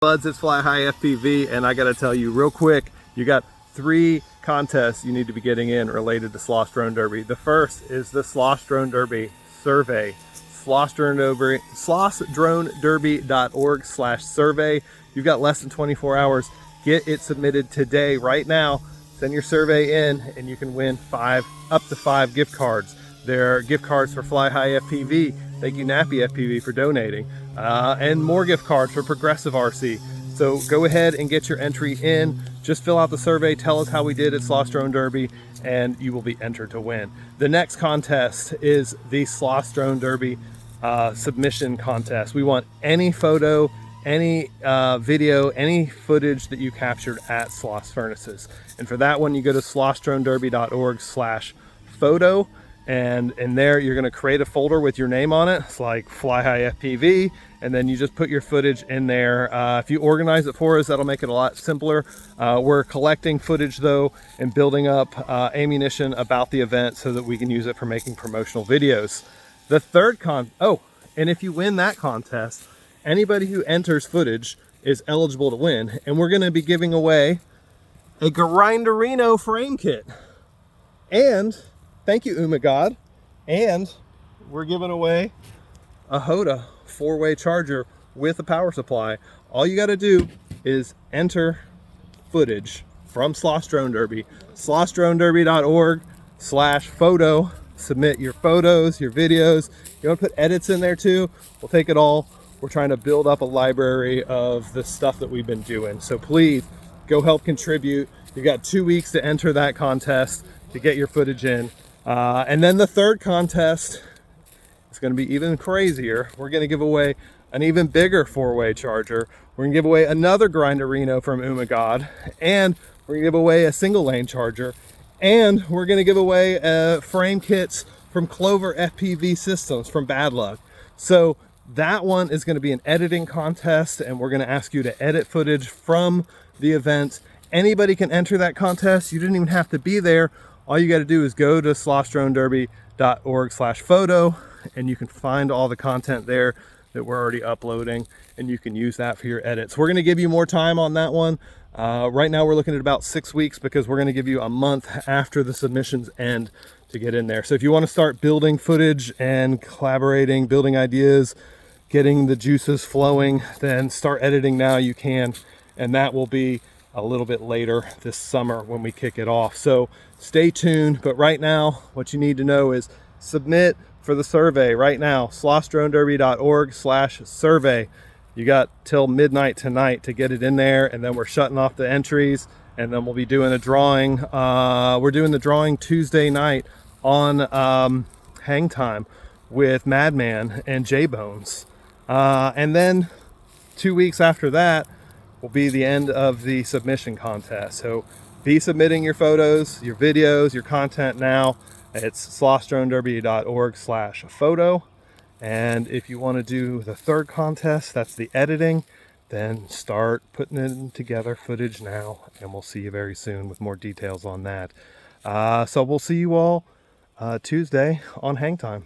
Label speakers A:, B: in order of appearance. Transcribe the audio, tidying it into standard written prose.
A: Buds, it's FlyHighFPV, and I gotta tell you real quick, you got 3 contests you need to be getting in related to Sloss Drone Derby. The first is the Sloss Drone Derby survey. slossdronederby.org/survey. You've got less than 24 hours. Get it submitted today, right now. Send your survey in and you can win up to 5 gift cards. They're gift cards for FlyHighFPV. Thank you Nappy FPV for donating. And more gift cards for ProgressiveRC. So go ahead and get your entry in. Just fill out the survey, tell us how we did at Sloss Drone Derby, and you will be entered to win. The next contest is the Sloss Drone Derby submission contest. We want any photo, any video, any footage that you captured at Sloss Furnaces. And for that one, you go to slossdronederby.org/photo. And in there, you're going to create a folder with your name on it. It's like FlyHighFPV, and then you just put your footage in there. If you organize it for us, that'll make it a lot simpler. We're collecting footage though and building up ammunition about the event so that we can use it for making promotional videos. The third and if you win that contest, anybody who enters footage is eligible to win. And we're going to be giving away a Grinderino frame kit. And thank you, Ummagawd. And we're giving away a Hota 4-way charger with a power supply. All you got to do is enter footage from Sloss Drone Derby, slossdronederby.org/photo. Submit your photos, your videos. You want to put edits in there too? We'll take it all. We're trying to build up a library of the stuff that we've been doing. So please go help contribute. You've got 2 weeks to enter that contest to get your footage in. And then the third contest is going to be even crazier. We're going to give away an even bigger 4-way charger. We're going to give away another Grinderino from Ummagawd, and we're going to give away a single lane charger, and we're going to give away frame kits from CLOVERFPVSYSTEMS from Bad Luck. So that one is going to be an editing contest, and we're going to ask you to edit footage from the event. Anybody can enter that contest. You didn't even have to be there. All you got to do is go to slossdronederby.org/photo, and you can find all the content there that we're already uploading, and you can use that for your edits. We're going to give you more time on that one. Right now we're looking at about 6 weeks, because we're going to give you a month after the submissions end to get in there. So if you want to start building footage and collaborating, building ideas, getting the juices flowing, then start editing now. You can, and that will be a little bit later this summer when we kick it off. So stay tuned. But right now, what you need to know is submit for the survey right now, slossdronederby.org/survey. You got till midnight tonight to get it in there, and then we're shutting off the entries, and then we'll be doing a drawing. We're doing the drawing Tuesday night on Hangtime with Madman and J-Bones. And then 2 weeks after that will be the end of the submission contest. So be submitting your photos, your videos, your content now. It's slossdronederby.org/photo. And if you want to do the third contest, that's the editing, then start putting it together footage now, and we'll see you very soon with more details on that. So we'll see you all Tuesday on Hangtime.